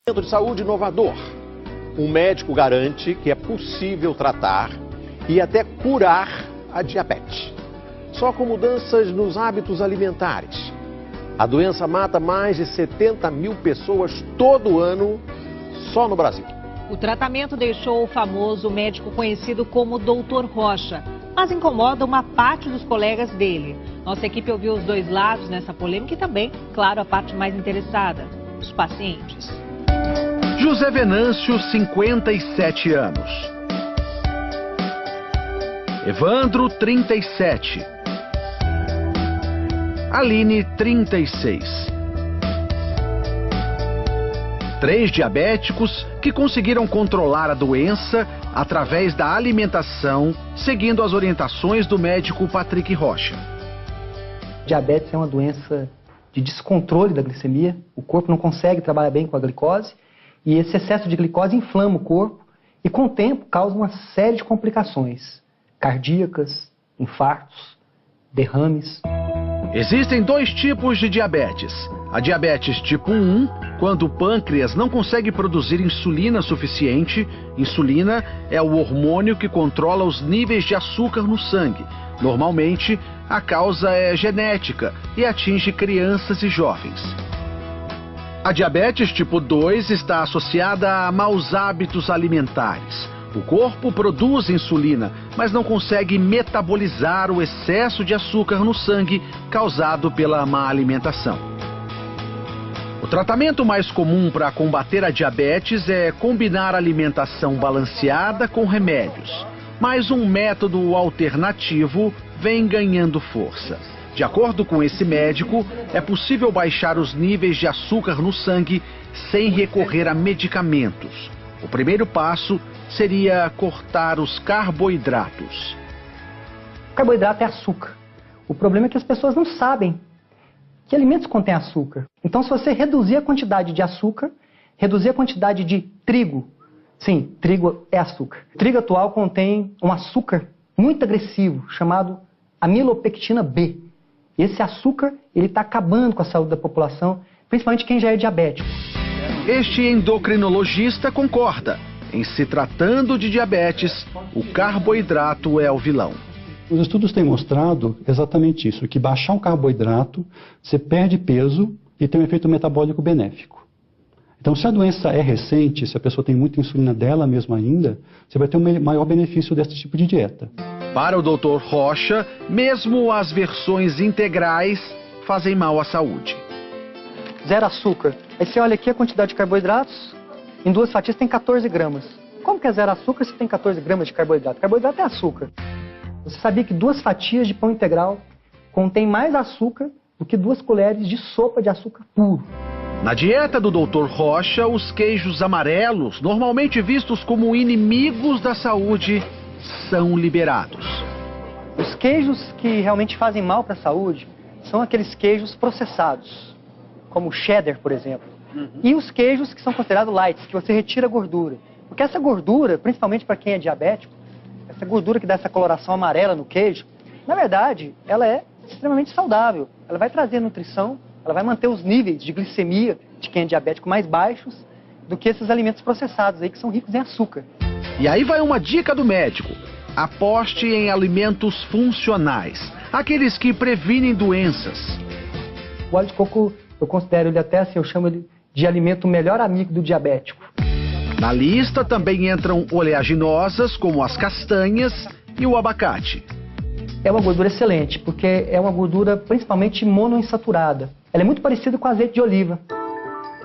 Centro de saúde inovador. Um médico garante que é possível tratar e até curar a diabetes. Só com mudanças nos hábitos alimentares. A doença mata mais de 70 mil pessoas todo ano, só no Brasil. O tratamento deixou o famoso médico conhecido como Dr. Rocha, mas incomoda uma parte dos colegas dele. Nossa equipe ouviu os dois lados nessa polêmica e também, claro, a parte mais interessada, os pacientes. José Venâncio, 57 anos. Evandro, 37. Aline, 36. 3 diabéticos que conseguiram controlar a doença através da alimentação, seguindo as orientações do médico Patrick Rocha. Diabetes é uma doença de descontrole da glicemia. O corpo não consegue trabalhar bem com a glicose e esse excesso de glicose inflama o corpo e, com o tempo, causa uma série de complicações cardíacas, infartos, derrames. Existem 2 tipos de diabetes. A diabetes tipo 1, quando o pâncreas não consegue produzir insulina suficiente. Insulina é o hormônio que controla os níveis de açúcar no sangue. Normalmente, a causa é genética e atinge crianças e jovens. A diabetes tipo 2 está associada a maus hábitos alimentares. O corpo produz insulina, mas não consegue metabolizar o excesso de açúcar no sangue causado pela má alimentação. O tratamento mais comum para combater a diabetes é combinar alimentação balanceada com remédios. Mas um método alternativo vem ganhando força. De acordo com esse médico, é possível baixar os níveis de açúcar no sangue sem recorrer a medicamentos. O primeiro passo seria cortar os carboidratos. O carboidrato é açúcar. O problema é que as pessoas não sabem que alimentos contêm açúcar. Então, se você reduzir a quantidade de açúcar, reduzir a quantidade de trigo. Sim, trigo é açúcar. O trigo atual contém um açúcar muito agressivo, chamado amilopectina B. Esse açúcar está acabando com a saúde da população, principalmente quem já é diabético. Este endocrinologista concorda. Em se tratando de diabetes, o carboidrato é o vilão. Os estudos têm mostrado exatamente isso, que baixar um carboidrato, você perde peso e tem um efeito metabólico benéfico. Então, se a doença é recente, se a pessoa tem muita insulina dela mesma ainda, você vai ter um maior benefício desse tipo de dieta. Para o Dr. Rocha, mesmo as versões integrais fazem mal à saúde. 0 açúcar. Aí você olha aqui a quantidade de carboidratos, em 2 fatias tem 14 gramas. Como que é 0 açúcar se tem 14 gramas de carboidrato? Carboidrato é açúcar. Você sabia que 2 fatias de pão integral contém mais açúcar do que 2 colheres de sopa de açúcar puro? Na dieta do Dr. Rocha, os queijos amarelos, normalmente vistos como inimigos da saúde, são liberados. Os queijos que realmente fazem mal para a saúde são aqueles queijos processados, como o cheddar, por exemplo. E os queijos que são considerados light, que você retira a gordura. Porque essa gordura, principalmente para quem é diabético, essa gordura que dá essa coloração amarela no queijo, na verdade, ela é extremamente saudável. Ela vai trazer nutrição, ela vai manter os níveis de glicemia de quem é diabético mais baixos do que esses alimentos processados aí que são ricos em açúcar. E aí vai uma dica do médico. Aposte em alimentos funcionais, aqueles que previnem doenças. O óleo de coco, eu considero ele até assim, eu chamo ele de alimento melhor amigo do diabético. Na lista também entram oleaginosas, como as castanhas e o abacate. É uma gordura excelente, porque é uma gordura principalmente monoinsaturada. Ela é muito parecida com azeite de oliva.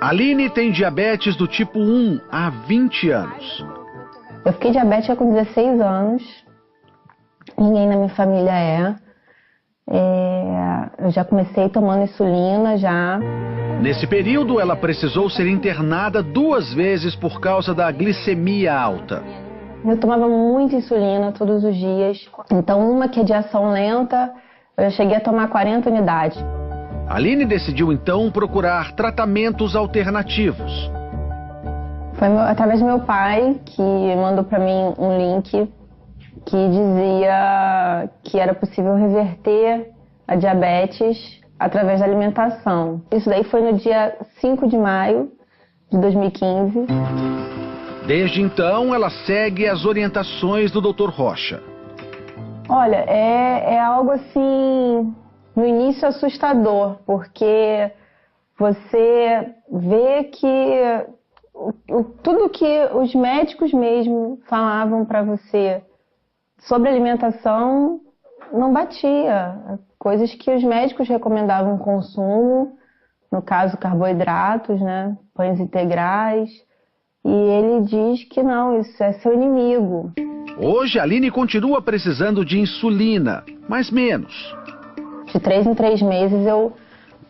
Aline tem diabetes do tipo 1 há 20 anos. Eu fiquei diabética com 16 anos. Ninguém na minha família é. Eu já comecei tomando insulina já. Nesse período, ela precisou ser internada 2 vezes por causa da glicemia alta. Eu tomava muita insulina todos os dias. Então, uma que é de ação lenta, eu cheguei a tomar 40 unidades. Aline decidiu, então, procurar tratamentos alternativos. Foi através do meu pai que mandou para mim um link que dizia que era possível reverter a diabetes através da alimentação. Isso daí foi no dia 5 de maio de 2015. Desde então, ela segue as orientações do Dr. Rocha. Olha, é algo assim, no início assustador, porque você vê que tudo que os médicos mesmo falavam para você sobre alimentação não batia. Coisas que os médicos recomendavam consumo, no caso carboidratos, né, pães integrais, e ele diz que não, isso é seu inimigo. Hoje, a Aline continua precisando de insulina, mas menos. De 3 em 3 meses eu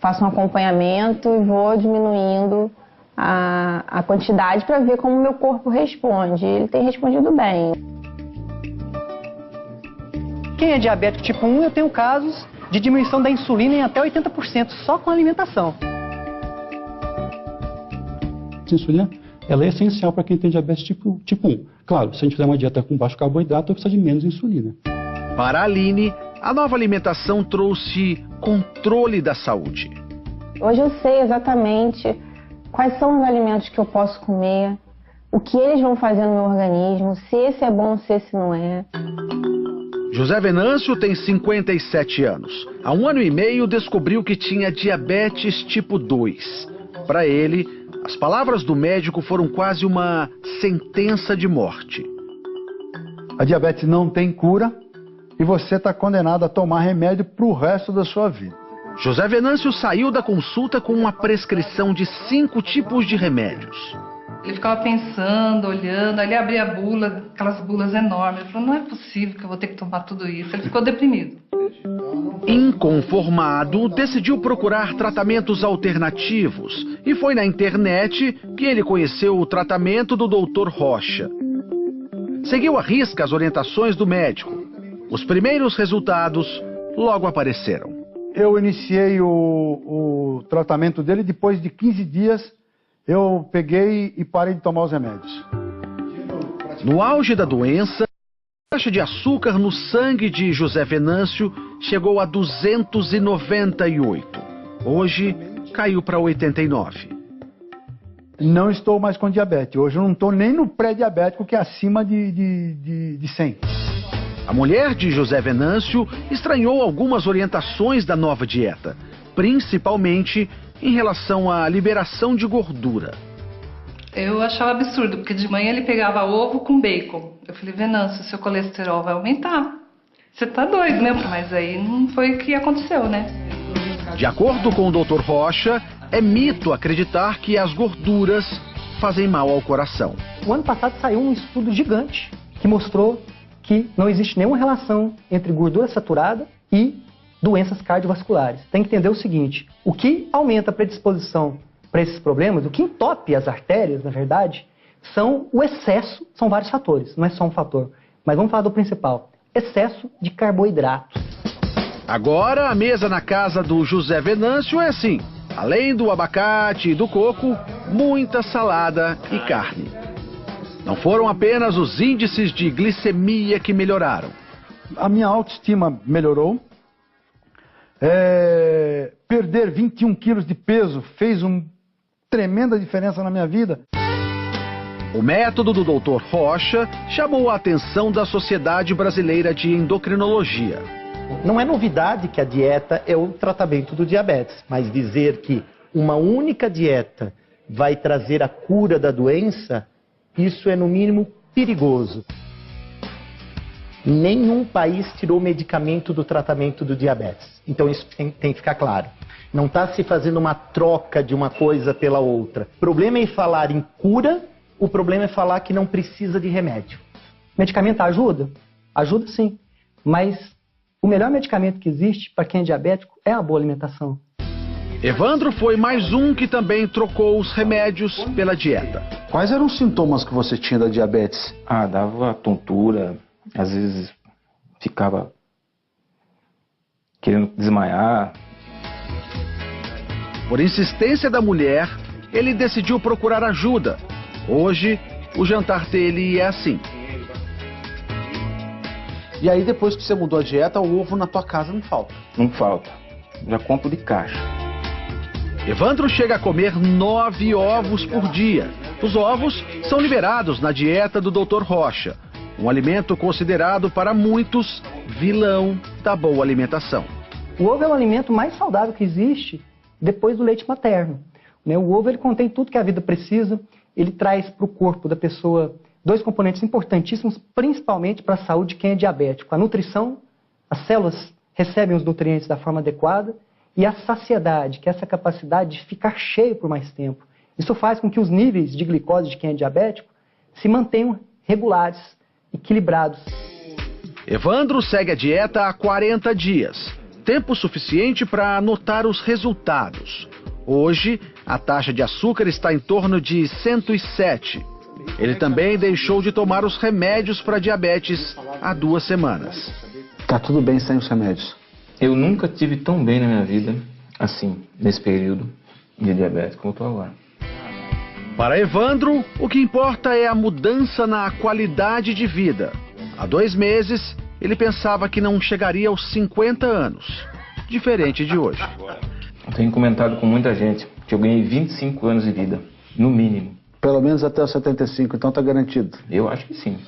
faço um acompanhamento e vou diminuindo a quantidade para ver como o meu corpo responde. Ele tem respondido bem. Quem é diabético tipo 1, eu tenho casos de diminuição da insulina em até 80%, só com a alimentação. A insulina, ela é essencial para quem tem diabetes tipo 1. Claro, se a gente fizer uma dieta com baixo carboidrato, precisa de menos insulina. Para a Aline, a nova alimentação trouxe controle da saúde. Hoje eu sei exatamente quais são os alimentos que eu posso comer, o que eles vão fazer no meu organismo, se esse é bom, se esse não é. José Venâncio tem 57 anos. Há 1 ano e meio descobriu que tinha diabetes tipo 2. Para ele, as palavras do médico foram quase uma sentença de morte. A diabetes não tem cura e você está condenado a tomar remédio para o resto da sua vida. José Venâncio saiu da consulta com uma prescrição de 5 tipos de remédios. Ele ficava pensando, olhando, aí ele abria a bula, aquelas bulas enormes. Ele falou, não é possível que eu vou ter que tomar tudo isso. Ele ficou deprimido. Inconformado, decidiu procurar tratamentos alternativos e foi na internet que ele conheceu o tratamento do Dr. Rocha. Seguiu à risca as orientações do médico. Os primeiros resultados logo apareceram. Eu iniciei o tratamento dele, depois de 15 dias eu peguei e parei de tomar os remédios. No auge da doença, a taxa de açúcar no sangue de José Venâncio chegou a 298. Hoje, caiu para 89. Não estou mais com diabetes. Hoje eu não estou nem no pré-diabético, que é acima de 100. A mulher de José Venâncio estranhou algumas orientações da nova dieta, principalmente em relação à liberação de gordura. Eu achava absurdo, porque de manhã ele pegava ovo com bacon. Eu falei, Venâncio, seu colesterol vai aumentar. Você tá doido, né? Mas aí não foi o que aconteceu, né? De acordo com o Dr. Rocha, é mito acreditar que as gorduras fazem mal ao coração. O ano passado saiu um estudo gigante que mostrou que não existe nenhuma relação entre gordura saturada e doenças cardiovasculares. Tem que entender o seguinte, o que aumenta a predisposição para esses problemas, o que entope as artérias, na verdade, são o excesso, são vários fatores, não é só um fator. Mas vamos falar do principal, excesso de carboidratos. Agora, a mesa na casa do José Venâncio é assim, além do abacate e do coco, muita salada e carne. Não foram apenas os índices de glicemia que melhoraram. A minha autoestima melhorou. Perder 21 quilos de peso fez uma tremenda diferença na minha vida. O método do Dr. Rocha chamou a atenção da Sociedade Brasileira de Endocrinologia. Não é novidade que a dieta é o tratamento do diabetes, mas dizer que uma única dieta vai trazer a cura da doença, isso é no mínimo perigoso. Nenhum país tirou medicamento do tratamento do diabetes. Então isso tem que ficar claro. Não está se fazendo uma troca de uma coisa pela outra. O problema é falar em cura, o problema é falar que não precisa de remédio. Medicamento ajuda? Ajuda sim. Mas o melhor medicamento que existe para quem é diabético é a boa alimentação. Evandro foi mais um que também trocou os remédios pela dieta. Quais eram os sintomas que você tinha da diabetes? Dava tontura, às vezes ficava querendo desmaiar. Por insistência da mulher, ele decidiu procurar ajuda. Hoje, o jantar dele é assim. E aí, depois que você mudou a dieta, o ovo na tua casa não falta? Não falta. Já compro de caixa. Evandro chega a comer 9 ovos por dia. Os ovos são liberados na dieta do Dr. Rocha, um alimento considerado para muitos vilão da boa alimentação. O ovo é o alimento mais saudável que existe depois do leite materno. O ovo ele contém tudo que a vida precisa, ele traz para o corpo da pessoa 2 componentes importantíssimos, principalmente para a saúde de quem é diabético. A nutrição, as células recebem os nutrientes da forma adequada, e a saciedade, que é essa capacidade de ficar cheio por mais tempo. Isso faz com que os níveis de glicose de quem é diabético se mantenham regulares, equilibrados. Evandro segue a dieta há 40 dias, tempo suficiente para anotar os resultados. Hoje, a taxa de açúcar está em torno de 107. Ele também deixou de tomar os remédios para diabetes há 2 semanas. Tá tudo bem sem os remédios? Eu nunca tive tão bem na minha vida, assim, nesse período de diabetes como eu estou agora. Para Evandro, o que importa é a mudança na qualidade de vida. Há 2 meses, ele pensava que não chegaria aos 50 anos, diferente de hoje. Eu tenho comentado com muita gente que eu ganhei 25 anos de vida, no mínimo. Pelo menos até os 75, então tá garantido. Eu acho que sim.